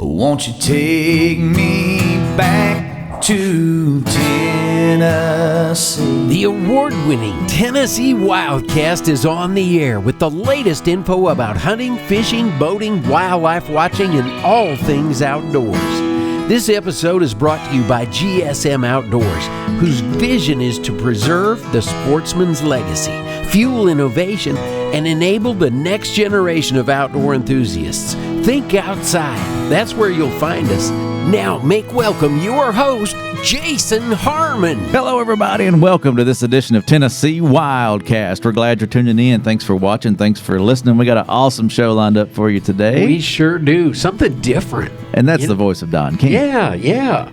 Won't you take me back to Tennessee? The award-winning Tennessee WildCast is on the air with the latest info about hunting, fishing, boating, wildlife watching, and all things outdoors. This episode is brought to you by GSM Outdoors, whose vision is to preserve the sportsman's legacy, fuel innovation, and enable the next generation of outdoor enthusiasts. Think outside. That's where you'll find us. Now, make welcome your host, Jason Harmon. Hello, everybody, and welcome to this edition of Tennessee WildCast. We're glad you're tuning in. Thanks for watching. Thanks for listening. We got an awesome show lined up for you today. We sure do. Something different. And that's the voice of Don King. Yeah.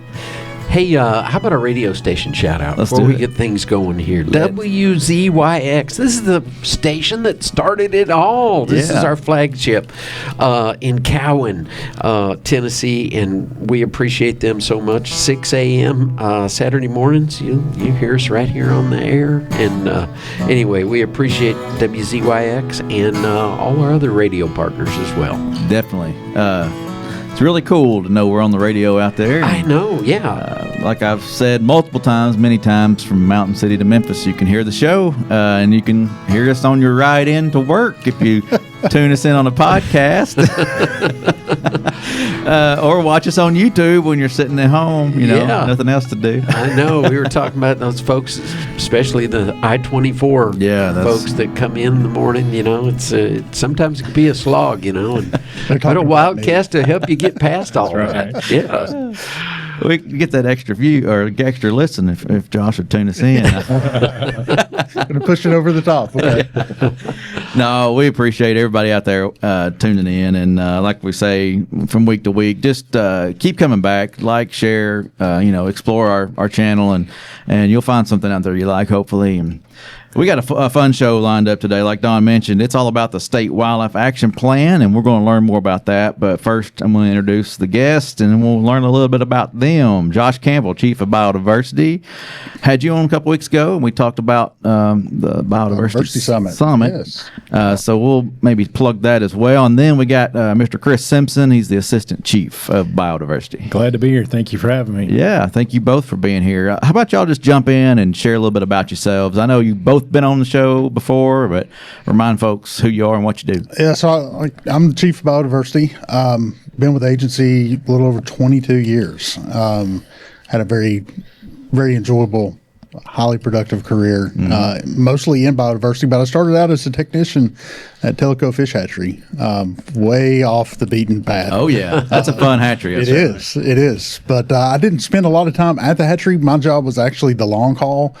Hey, how about a radio station shout-out before we get things going here? WZYX. This is the station that started it all. This is our flagship in Cowan, Tennessee, and we appreciate them so much. 6 a.m. Saturday mornings, you hear us right here on the air. And anyway, we appreciate WZYX and all our other radio partners as well. Definitely. It's really cool to know we're on the radio out there. I know, yeah. Like I've said many times, from Mountain City to Memphis, you can hear the show, and you can hear us on your ride in to work if you tune us in on a podcast. Or watch us on YouTube when you're sitting at home, nothing else to do. I know. We were talking about those folks, especially the I-24 folks that come in the morning. It's sometimes it can be a slog, and put a WildCast to help you get past all that. Yeah. We can get that extra view or extra listen if Josh would tune us in. Going to push it over the top. Okay. No, we appreciate everybody out there tuning in. And like we say from week to week, just keep coming back, like, share, explore our channel, and you'll find something out there you like, hopefully. And we got a fun show lined up today. Like Don mentioned, it's all about the State Wildlife Action Plan, and we're going to learn more about that. But first, I'm going to introduce the guest, and then we'll learn a little bit about them. Josh Campbell, Chief of Biodiversity, had you on a couple weeks ago, and we talked about the Biodiversity Summit. Yes. So we'll maybe plug that as well. And then we got Mr. Chris Simpson. He's the Assistant Chief of Biodiversity. Glad to be here. Thank you for having me. Yeah, thank you both for being here. How about y'all just jump in and share a little bit about yourselves? I know you both been on the show before, but remind folks who you are and what you do. Yeah, so I'm the Chief of Biodiversity. Been with the agency a little over 22 years. Had a very, very enjoyable, highly productive career, mostly in biodiversity, but I started out as a technician at Tellico Fish Hatchery, way off the beaten path. Oh, yeah. That's a fun hatchery. It is. But I didn't spend a lot of time at the hatchery. My job was actually the long haul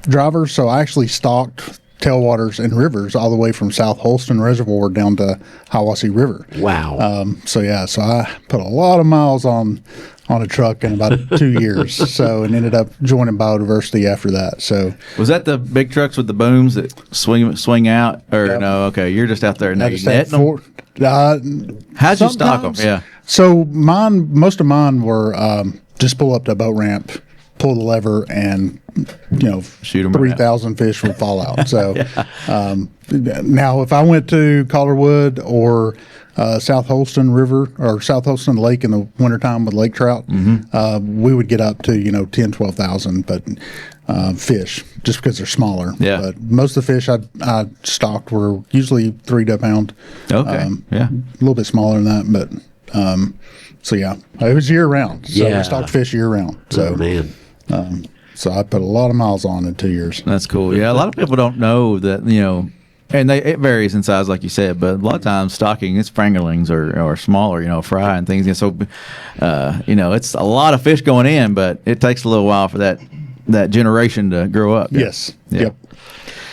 driver, so I actually stocked tailwaters and rivers all the way from South Holston Reservoir down to Hiwassee River. Wow. So I put a lot of miles on a truck in about 2 years. And ended up joining Biodiversity after that. So was that the big trucks with the booms that swing out, or no? Okay, you're just out there netting them. How'd you stock them? Yeah. So most of mine were just pull up to a boat ramp, pull the lever, and shoot them. 3,000 fish would fall out. So now, if I went to Collarwood or South Holston River or South Holston Lake in the wintertime with lake trout, we would get up to 10, 12,000, but fish, just because they're smaller. Yeah. But most of the fish I stocked were usually 3 to a pound. Okay. A little bit smaller than that, but it was year round. So we stocked fish year round. So man. So I put a lot of miles on in 2 years. That's cool. Yeah, a lot of people don't know that, and it varies in size, like you said, but a lot of times stocking, it's frangerlings or smaller, fry and things. And so, it's a lot of fish going in, but it takes a little while for that generation to grow up. Yes. Yeah. Yep.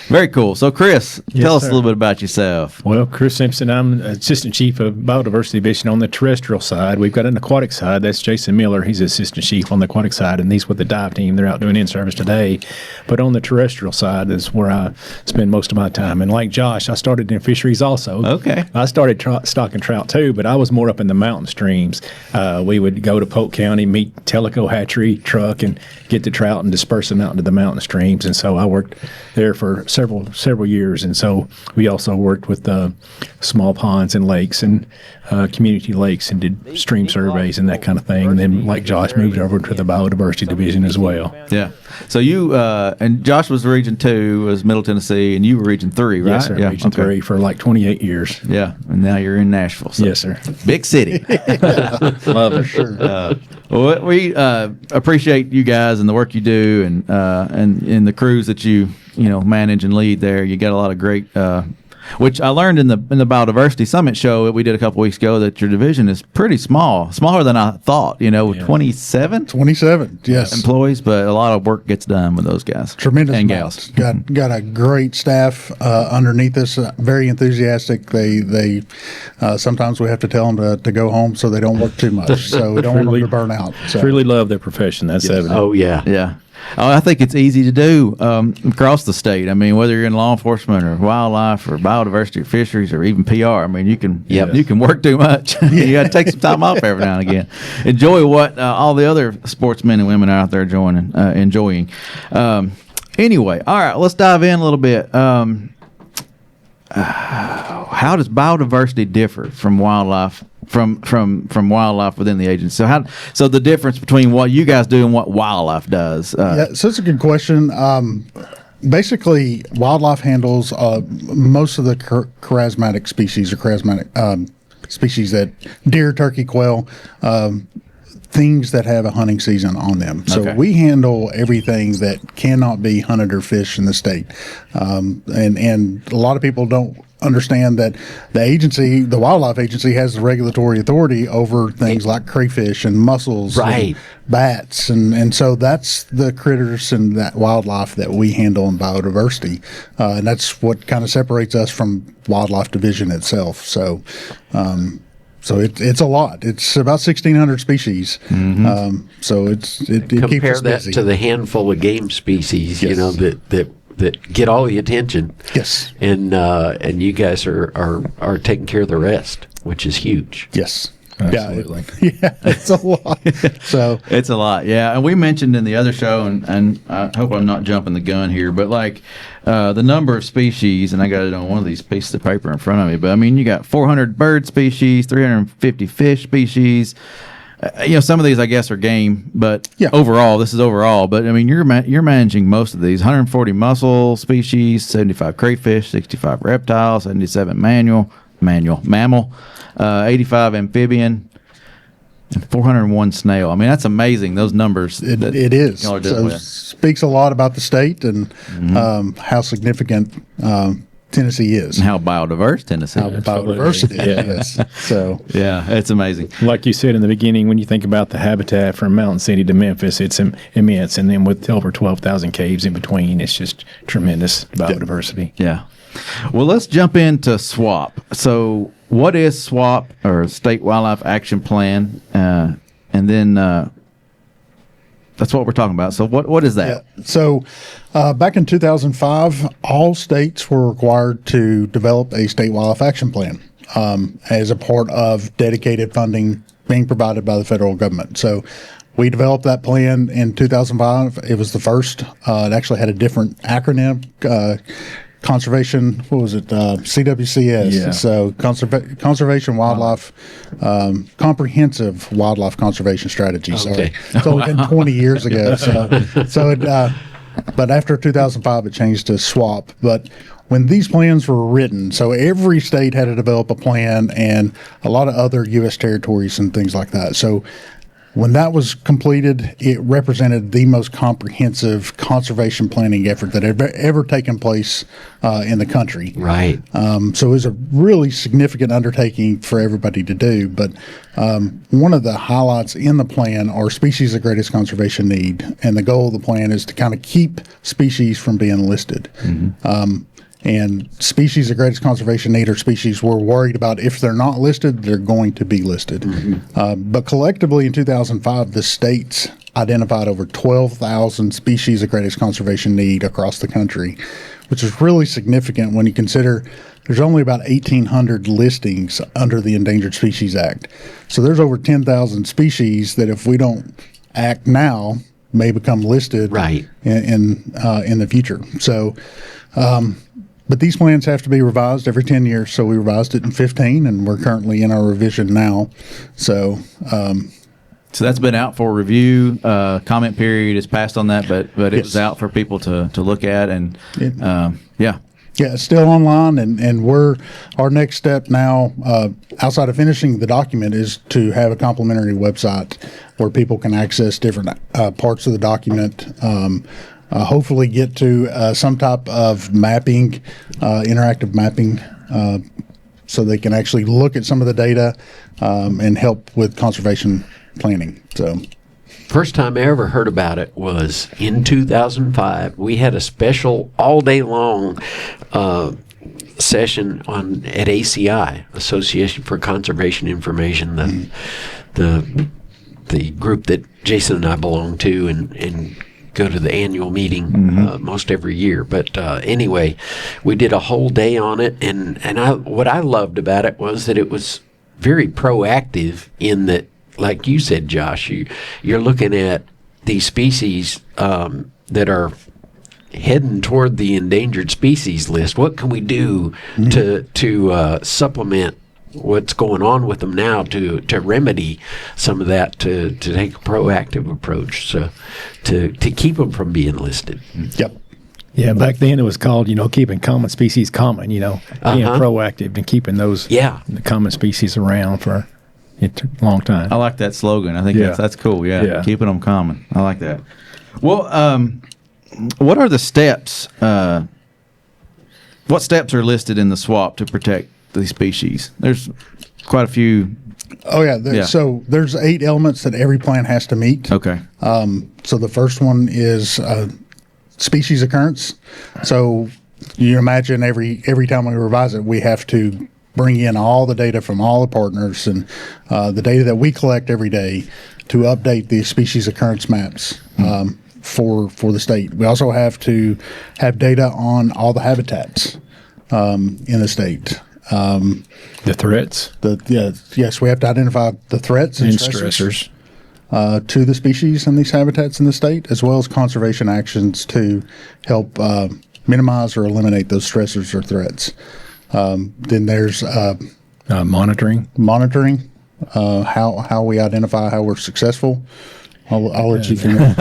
Very cool. So, Chris, tell us a little bit about yourself. Well, Chris Simpson, I'm Assistant Chief of Biodiversity Division on the terrestrial side. We've got an aquatic side. That's Jason Miller. He's Assistant Chief on the aquatic side, and he's with the dive team. They're out doing in-service today. But on the terrestrial side is where I spend most of my time. And like Josh, I started in fisheries also. Okay. I started stocking trout too, but I was more up in the mountain streams. We would go to Polk County, meet Tellico Hatchery truck, and get the trout and disperse them out into the mountain streams. And so I worked there for several years, and so we also worked with small ponds and lakes, and community lakes and did stream surveys and that kind of thing. And then, like Josh, moved over to the Biodiversity Division as well. Yeah. So you and Josh was Region 2, was Middle Tennessee, and you were Region 3, right? Yes, sir. Yeah. Region 3 for like 28 years. Yeah, and now you're in Nashville. So Yes, sir. big city. Love it. Sure. Well, we appreciate you guys and the work you do, and the crews that you manage and lead there. You got a lot of great. Which I learned in the Biodiversity Summit show that we did a couple weeks ago, that your division is pretty small, smaller than I thought. 27 Yes. employees, but a lot of work gets done with those guys. Tremendous and amounts. gals. Got a great staff underneath us. Very enthusiastic. They sometimes we have to tell them to go home so they don't work too much. So we don't want them to burn out. So. Truly love their profession. That's evident. Oh, yeah. Yeah. Oh, I think it's easy to do across the state. I mean, whether you're in law enforcement or wildlife or biodiversity or fisheries or even PR, I mean, you can work too much. You got to take some time off every now and again. Enjoy what all the other sportsmen and women out there enjoying. Anyway, all right, let's dive in a little bit. How does biodiversity differ from wildlife? From wildlife within the agency. So the difference between what you guys do and what wildlife does. Yeah, so it's a good question. Basically, wildlife handles most of the charismatic species or charismatic species, that deer, turkey, quail, things that have a hunting season on them. So Okay. we handle everything that cannot be hunted or fished in the state. And a lot of people don't understand that the wildlife agency, has the regulatory authority over things like crayfish and mussels, Right. and bats, and so that's the critters and that wildlife that we handle in biodiversity, and that's what kind of separates us from wildlife division itself. So it's a lot. It's about 1,600 species. So it keeps Compare us that busy. to the handful of game species, Yes. that get all the attention. Yes. And you guys are taking care of the rest, which is huge. Yes. Absolutely. Yeah, it's a lot. So It's a lot, yeah. And we mentioned in the other show, and I hope I'm not jumping the gun here, but like the number of species, and I got it on one of these pieces of paper in front of me, but I mean, you got 400 bird species, 350 fish species. Some of these, I guess, are game, but Yeah. this is overall. But I mean, you're managing most of these: 140 mussel species, 75 crayfish, 65 reptiles, 77 mammal, 85 amphibian, and 401 snail. I mean, that's amazing. Those numbers. it is. y'all are doing So with. speaks a lot about the state and how significant Tennessee is. And how biodiverse Tennessee How is. biodiversity Yeah. is. So Yeah, it's amazing. Like you said in the beginning, when you think about the habitat from Mountain City to Memphis, it's immense. And then with over 12,000 caves in between, it's just tremendous biodiversity. Yeah. Well, let's jump into SWAP. So, what is SWAP, or State Wildlife Action Plan? And then that's what we're talking about. So, what is that? Yeah. So, back in 2005, all states were required to develop a state wildlife action plan as a part of dedicated funding being provided by the federal government. So, we developed that plan in 2005. It was the first. It actually had a different acronym. Conservation, what was it? CWCS. Yeah. So Conservation Wildlife, Comprehensive Wildlife Conservation Strategy. Okay. Sorry, it's only been 20 years ago. But after 2005, it changed to SWAP. But when these plans were written, so every state had to develop a plan, and a lot of other U.S. territories and things like that. So when that was completed, it represented the most comprehensive conservation planning effort that had ever taken place in the country. Right. So it was a really significant undertaking for everybody to do. But one of the highlights in the plan are species of greatest conservation need. And the goal of the plan is to kind of keep species from being listed. And species of greatest conservation need are species we're worried about. If they're not listed, they're going to be listed. But collectively in 2005, the states identified over 12,000 species of greatest conservation need across the country, which is really significant when you consider there's only about 1,800 listings under the Endangered Species Act. So there's over 10,000 species that if we don't act now may become listed Right. in the future. So But these plans have to be revised every 10 years. So we revised it in 15, and we're currently in our revision now. So, So that's been out for review. Comment period is passed on that, but it was out for people to look at, and yeah. Yeah, it's still online, and our next step now, outside of finishing the document, is to have a complimentary website where people can access different parts of the document. Hopefully, get to some type of mapping, interactive mapping, so they can actually look at some of the data and help with conservation planning. So. First time I ever heard about it was in 2005. We had a special all day long session at ACI, Association for Conservation Information, the group that Jason and I belong to, and go to the annual meeting most every year. But anyway, we did a whole day on it, and what I loved about it was that it was very proactive in that. Like you said, Josh, you're looking at these species that are heading toward the endangered species list. What can we do to supplement what's going on with them now to remedy some of that, to take a proactive approach so to keep them from being listed? Yep. Yeah, back then it was called, keeping common species common, being proactive and keeping those the common species around for a long time. I like that slogan. I think that's cool. Yeah, keeping them common. I like that. Well, what are the steps? What steps are listed in the swap to protect these species? There's quite a few. Oh yeah. So there's 8 elements that every plan has to meet. Okay. So the first one is species occurrence. So you imagine every time we revise it, we have to bring in all the data from all the partners and the data that we collect every day to update the species occurrence maps for the state. We also have to have data on all the habitats in the state. The threats? Yes, we have to identify the threats and stressors to the species and these habitats in the state, as well as conservation actions to help minimize or eliminate those stressors or threats. Then there's monitoring, how we identify how we're successful. I'll let you finish.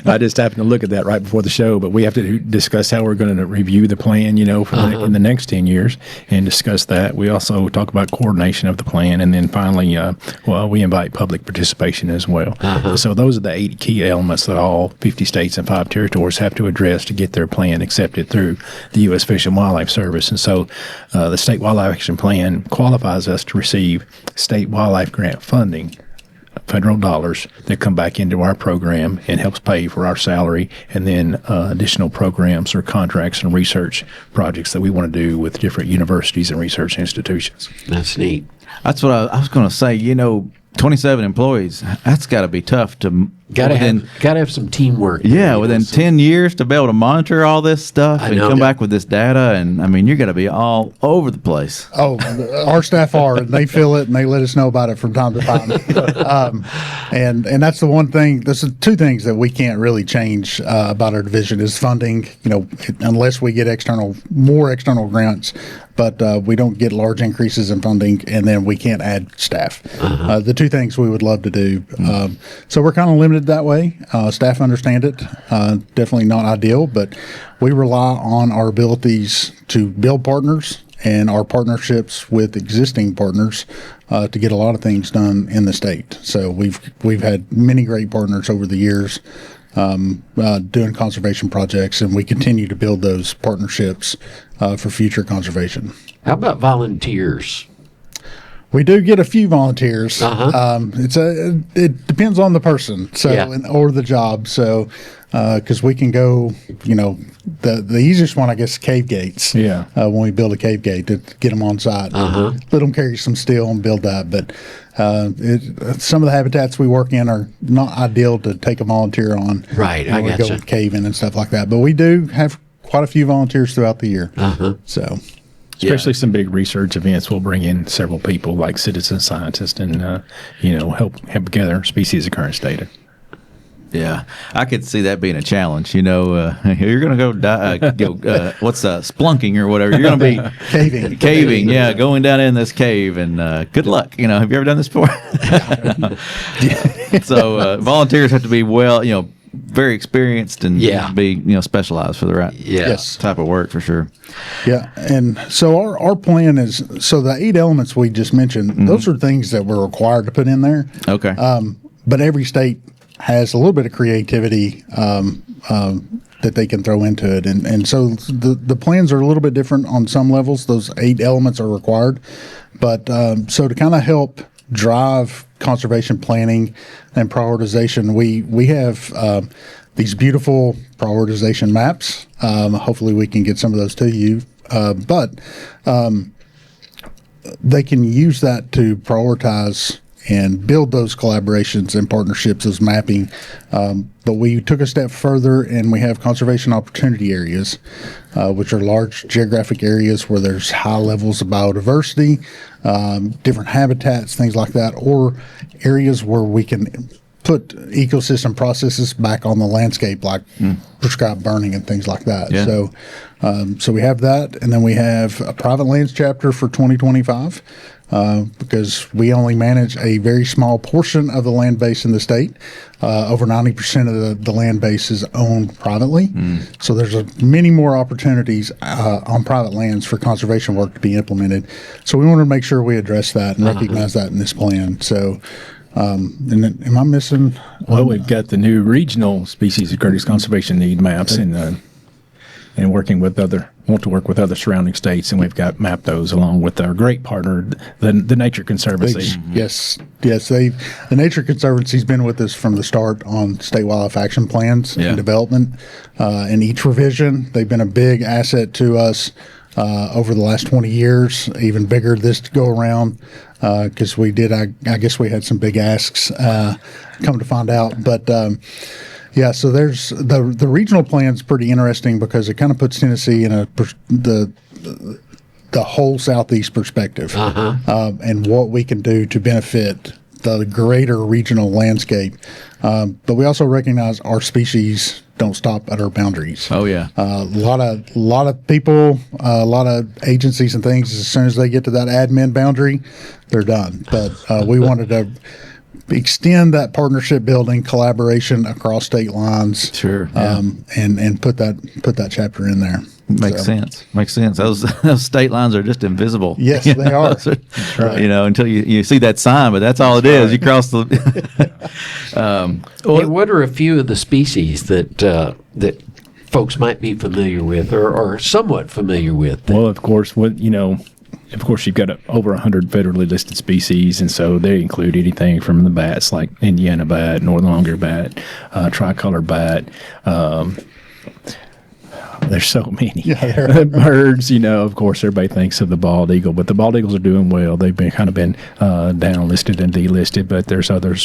I just happened to look at that right before the show, but we have to discuss how we're going to review the plan, for in the next 10 years and discuss that. We also talk about coordination of the plan, and then finally, we invite public participation as well. So those are the 8 key elements that all 50 states and 5 territories have to address to get their plan accepted through the U.S. Fish and Wildlife Service. And so the State Wildlife Action Plan qualifies us to receive state wildlife grant funding, federal dollars that come back into our program and helps pay for our salary, and then additional programs or contracts and research projects that we want to do with different universities and research institutions. That's neat. That's what I was going to say. 27 employees. That's got to be tough to. Gotta have some teamwork. Yeah, within 10 years to be able to monitor all this stuff and come back with this data, and you're going to be all over the place. Oh, our staff are, and they feel it, and they let us know about it from time to time. And that's the one thing. There's 2 things that we can't really change about our division is funding. Unless we get more external grants, but we don't get large increases in funding, and then we can't add staff. The 2 things we would love to do. So we're kind of limited that way. Staff understand it. Definitely not ideal, but we rely on our abilities to build partners and our partnerships with existing partners to get a lot of things done in the state. So we've had many great partners over the years doing conservation projects, and we continue to build those partnerships for future conservation. How about volunteers? We do get a few volunteers. It depends on the person, or the job. So, because we can go, the easiest one, I guess, cave gates. Yeah. When we build a cave gate, to get them on site, let them carry some steel and build that. But some of the habitats we work in are not ideal to take a volunteer on. Right, I gotcha. Go caving and stuff like that. But we do have quite a few volunteers throughout the year. So. Especially some big research events, we'll bring in several people like citizen scientists and, help gather species occurrence data. Yeah, I could see that being a challenge. You're going to go what's splunking or whatever. You're going to be caving. Yeah, going down in this cave, and good luck. Have you ever done this before? So volunteers have to be very experienced and be specialized for the right type of work for sure. Yeah, and so our plan is the 8 elements we just mentioned. Those are things that we're required to put in there. Okay, but every state has a little bit of creativity that they can throw into it, and so the plans are a little bit different on some levels. Those 8 elements are required, but so to kind of help drive conservation planning and prioritization, we have these beautiful prioritization maps. Hopefully we can get some of those to you, but they can use that to prioritize and build those collaborations and partnerships as mapping. But we took a step further, and we have conservation opportunity areas, which are large geographic areas where there's high levels of biodiversity, different habitats, things like that, or areas where we can put ecosystem processes back on the landscape, like prescribed burning and things like that. Yeah. So we have that, and then we have a private lands chapter for 2025. Because we only manage a very small portion of the land base in the state. Over 90% of the land base is owned privately. So there's many more opportunities on private lands for conservation work to be implemented. So we wanted to make sure we address that and recognize that in this plan. So, and then, am I missing? Well, we've got the new regional species of greatest conservation need maps and working with want to work with other surrounding states, and we've got mapped those along with our great partner, the Nature Conservancy. Yes. The Nature Conservancy's been with us from the start on state wildlife action plans and development. In each revision, they've been a big asset to us over the last 20 years, even bigger this go around, because we did, I guess we had some big asks come to find out. But yeah, so there's the regional plan's pretty interesting because it kind of puts Tennessee in the whole southeast perspective, and what we can do to benefit the greater regional landscape. But we also recognize our species don't stop at our boundaries. Oh yeah, a lot of people, a lot of agencies and things. As soon as they get to that admin boundary, they're done. But we wanted to extend that partnership building collaboration across state lines. Sure. Yeah. And put that chapter in there. Makes sense. Those state lines are just invisible. Yes, they are. That's right. Until you see that sign, but that's all it is. You cross the. Hey, what are a few of the species that folks might be familiar with or somewhat familiar with? Well, of course, of course, you've got over 100 federally listed species, and so they include anything from the bats like Indiana bat, northern longear bat, tricolor bat. There's so many birds. Of course, everybody thinks of the bald eagle, but the bald eagles are doing well. They've been down listed and delisted, but there's other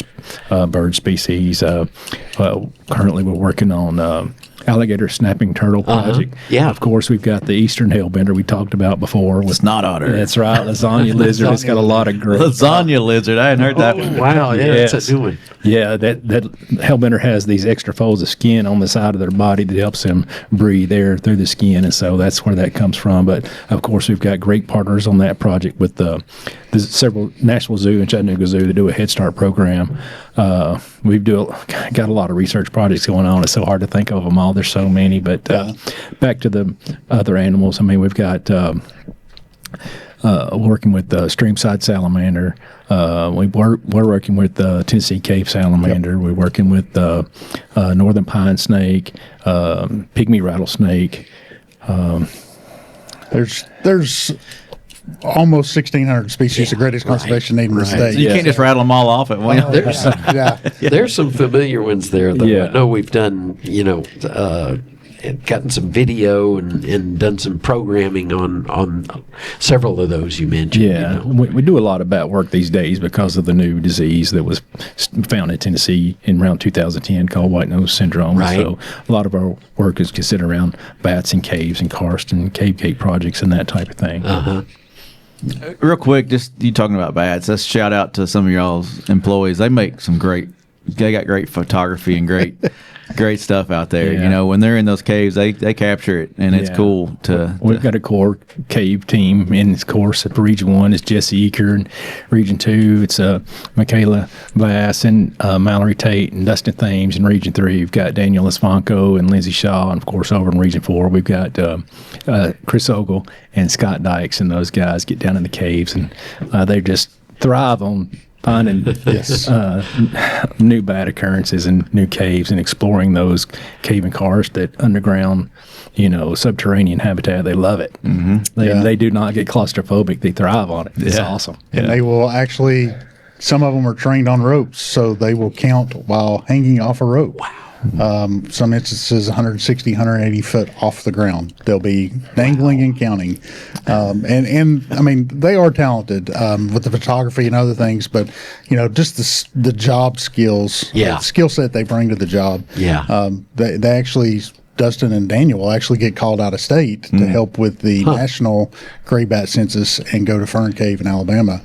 bird species. Currently, we're working on alligator snapping turtle project. Yeah. Of course, we've got the eastern hellbender we talked about before. Snot otter. That's right. Lasagna lizard. It's got a lot of great. Lasagna lizard. I hadn't heard that one. Wow. Yeah, that's a new one. Yeah, that hellbender has these extra folds of skin on the side of their body that helps them breathe air through the skin, and so that's where that comes from. But of course, we've got great partners on that project with there's several National Zoo and Chattanooga Zoo that do a Head Start program. We've got a lot of research projects going on. It's so hard to think of them all. There's so many. But back to the other animals. I mean, we've got working with the streamside salamander. We're working with the Tennessee Cave salamander. We're working with the northern pine snake, pygmy rattlesnake. There's almost 1,600 species of greatest conservation need in the state. You can't just rattle them all off at once. There's some familiar ones there, though. Yeah. I know we've done, gotten some video and done some programming on several of those you mentioned. Yeah, we do a lot of bat work these days because of the new disease that was found in Tennessee in around 2010 called white nose syndrome. Right. So a lot of our work is considered around bats and caves and karst and cave gate projects and that type of thing. Real quick, just you talking about bats. Let's shout out to some of y'all's employees. They make some great got great photography and great stuff out there. Yeah. You know, when they're in those caves, they capture it, and it's Yeah. cool to. We've got a core cave team in this course. For Region 1 is Jesse Eaker, and Region 2 it's Michaela Bass and Mallory Tate and Dustin Thames. In Region 3 we've got Daniel Esfonco and Lindsay Shaw, and of course over in Region 4 we've got Chris Ogle and Scott Dykes, and those guys get down in the caves, and they just thrive on finding new bad occurrences and new caves and exploring those cave and karst, that underground, subterranean habitat. They love it. Mm-hmm. They do not get claustrophobic. They thrive on it. It's awesome. And they will actually, some of them are trained on ropes, so they will count while hanging off a rope. Wow. Some instances 160, 180 foot off the ground. They'll be dangling and counting. And I mean, they are talented with the photography and other things, but, just the job skills, the skill set they bring to the job. Yeah. They actually, Dustin and Daniel will actually get called out of state to help with the national gray bat census and go to Fern Cave in Alabama.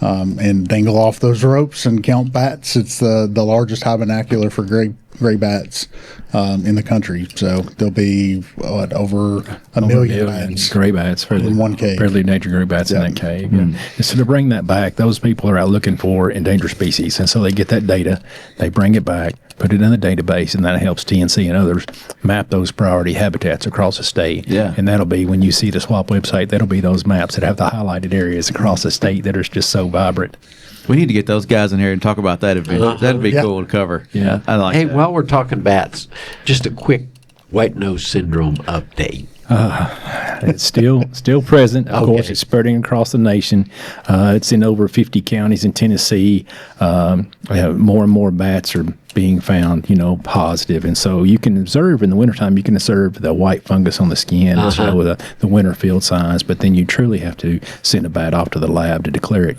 And dangle off those ropes and count bats. It's the largest hibernacular for gray bats in the country. So there'll be over a million bats, gray bats in one cave. Fairly endangered gray bats in that cave. And so to bring that back, those people are out looking for endangered species, and so they get that data, they bring it back, put it in the database, and that helps TNC and others map those priority habitats across the state. Yeah. And that'll be, when you see the SWAP website, that'll be those maps that have the highlighted areas across the state that are just so vibrant. We need to get those guys in here and talk about that adventure. That'd be cool to cover. Yeah, I like that. Hey, while we're talking bats, just a quick white nose syndrome update. It's still present. Of course, it's spreading across the nation. It's in over 50 counties in Tennessee. More and more bats are being found, positive. And so you can observe in the wintertime, you can observe the white fungus on the skin, with the winter field signs, but then you truly have to send a bat off to the lab to declare it,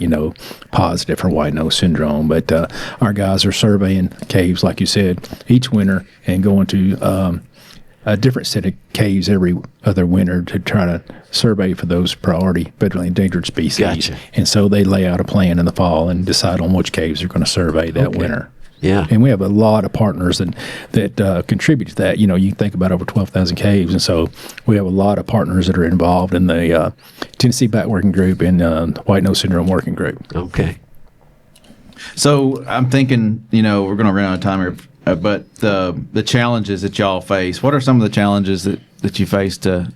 positive for white nose syndrome. But our guys are surveying caves, like you said, each winter and going to a different set of caves every other winter to try to survey for those priority federally endangered species. Gotcha. And so they lay out a plan in the fall and decide on which caves they're going to survey that winter. Yeah. And we have a lot of partners that contribute to that. You think about over 12,000 caves. And so we have a lot of partners that are involved in the Tennessee Bat Working Group and White Nose Syndrome Working Group. Okay. So I'm thinking, we're going to run out of time here. But the challenges that y'all face, what are some of the challenges that you face to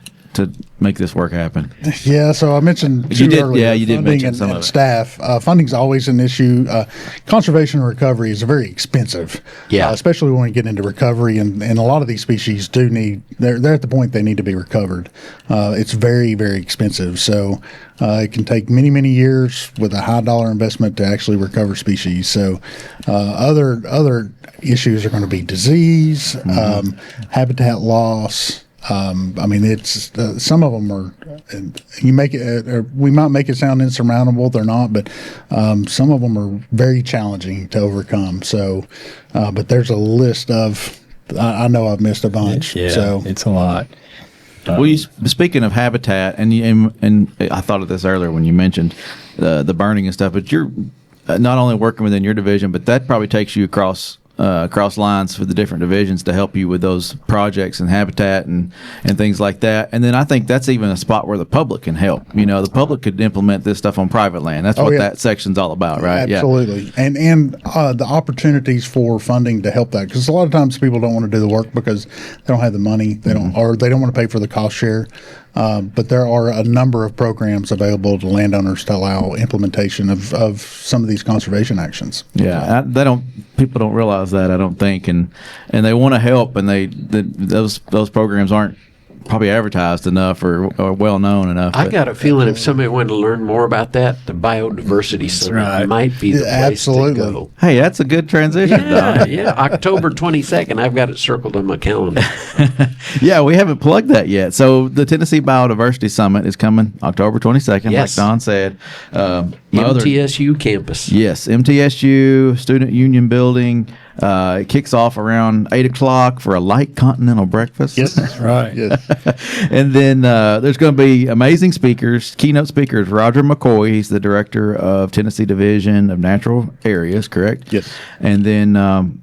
make this work happen? Yeah, so I mentioned earlier, you did mention some of it. Staff. Funding's always an issue. Conservation and recovery is very expensive, especially when we get into recovery, and a lot of these species they're at the point they need to be recovered. It's very, very expensive, so it can take many, many years with a high dollar investment to actually recover species. So other issues are going to be disease, habitat loss. It's some of them are. We might make it sound insurmountable. They're not, but some of them are very challenging to overcome. So, but there's a list of. I know I've missed a bunch. Yeah, so it's a lot. Speaking of habitat, and I thought of this earlier when you mentioned the burning and stuff. But you're not only working within your division, but that probably takes you across lines for the different divisions to help you with those projects and habitat and things like that. And then I think that's even a spot where the public can help. The public could implement this stuff on private land. That's what that section's all about, right? Absolutely. Yeah. And the opportunities for funding to help that, because a lot of times people don't want to do the work because they don't have the money. They don't want to pay for the cost share. But there are a number of programs available to landowners to allow implementation of some of these conservation actions. Yeah, people don't realize that, I don't think, and they want to help, and those programs aren't probably advertised enough or well known enough. I got a feeling if somebody wanted to learn more about that, the Biodiversity Summit might be the place to go. Hey, that's a good transition. Yeah, October 22nd. I've got it circled on my calendar. Yeah, we haven't plugged that yet. So the Tennessee Biodiversity Summit is coming October 22nd, like Don said. MTSU campus. Yes, MTSU Student Union Building. It kicks off around 8 o'clock for a light continental breakfast. Yes, That's right. Yes. And then there's going to be amazing speakers. Keynote speakers, Roger McCoy. He's the director of Tennessee Division of Natural Areas, correct? Yes. And then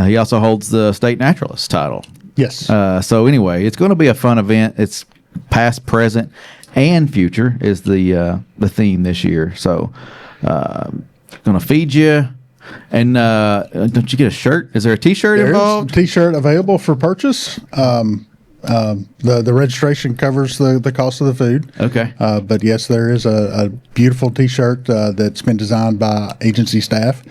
he also holds the state naturalist title. Yes. So anyway, it's going to be a fun event. It's past, present, and future is the theme this year. So going to feed you. And don't you get a shirt? Is there a T-shirt There's involved? a T-shirt available for purchase. The registration covers the cost of the food. Okay. But yes, there is a beautiful T-shirt that's been designed by agency staff,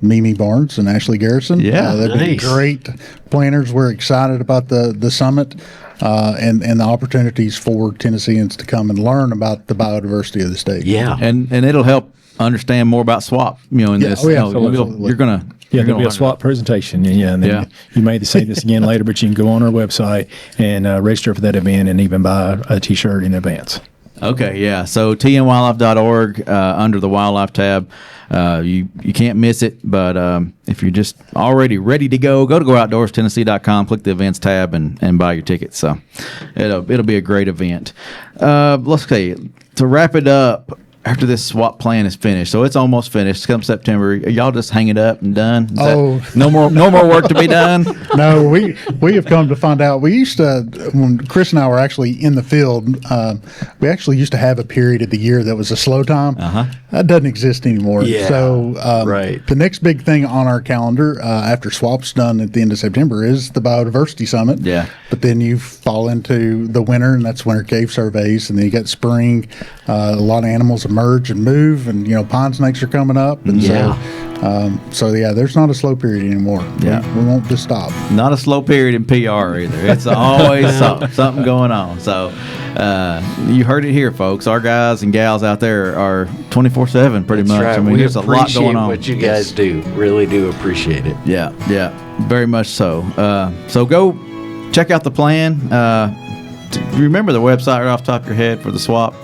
Mimi Barnes and Ashley Garrison. Yeah, they've been nice. great planners. We're excited about the summit and the opportunities for Tennesseans to come and learn about the biodiversity of the state. Yeah. And it'll help understand more about SWAP. In Yeah, this, oh, yeah, you're gonna. Yeah, you're there'll be gonna a learn SWAT presentation. And then Yeah. you may say this again later, but you can go on our website and register for that event and even buy a T-shirt in advance. Okay, yeah. So tnwildlife.org under the wildlife tab. You can't miss it, but if you're just already ready to go to gooutdoorstennessee.com, click the events tab and buy your tickets. So it'll be a great event. Let's see, to wrap it up, after this SWAP plan is finished, so it's almost finished. Come September, y'all just hang it up and done? No more work to be done. No, we have come to find out. We used to, when Chris and I were actually in the field, we actually used to have a period of the year that was a slow time. That doesn't exist anymore. Yeah, So right. the next big thing on our calendar after SWAP's done at the end of September is the Biodiversity Summit. Yeah. But then you fall into the winter, and that's winter cave surveys, and then you got spring. A lot of animals emerge and move, and pond snakes are coming up, and so there's not a slow period anymore. Yeah. we won't just stop. Not a slow period in PR either. It's always something going on. So you heard it here, folks. Our guys and gals out there are 24/7 pretty much. Right. I mean, We there's a lot appreciate going on. what you guys do. Really do appreciate it. Yeah, very much so. So go check out the plan. Do you remember the website right off the top of your head for the SWAP?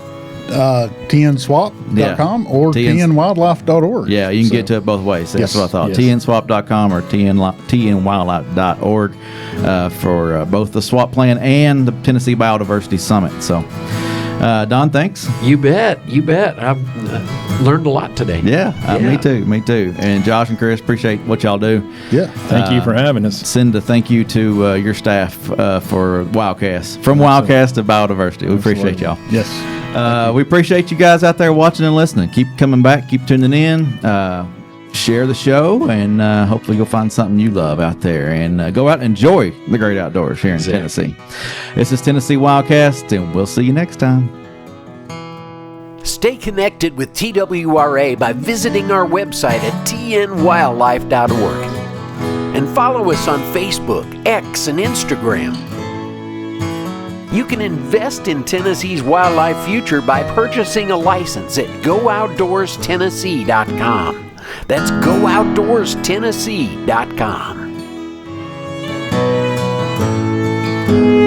tnswap.com or tnwildlife.org. Yeah, you can get to it both ways. That's Yes, what I thought. yes. tnswap.com or tnwildlife.org for both the SWAP plan and the Tennessee Biodiversity Summit. So, Don, thanks. You bet. I've learned a lot today. Yeah, me too. And Josh and Chris, appreciate what y'all do. Yeah. Thank you for having us. Send a thank you to your staff for WildCast. From WildCast to Biodiversity. We appreciate y'all. Yes. We appreciate you guys out there watching and listening. Keep coming back. Keep tuning in. Share the show, and hopefully you'll find something you love out there. And go out and enjoy the great outdoors here in Tennessee. This is Tennessee WildCast, and we'll see you next time. Stay connected with TWRA by visiting our website at tnwildlife.org. And follow us on Facebook, X, and Instagram. You can invest in Tennessee's wildlife future by purchasing a license at gooutdoorstennessee.com. That's gooutdoorstennessee.com.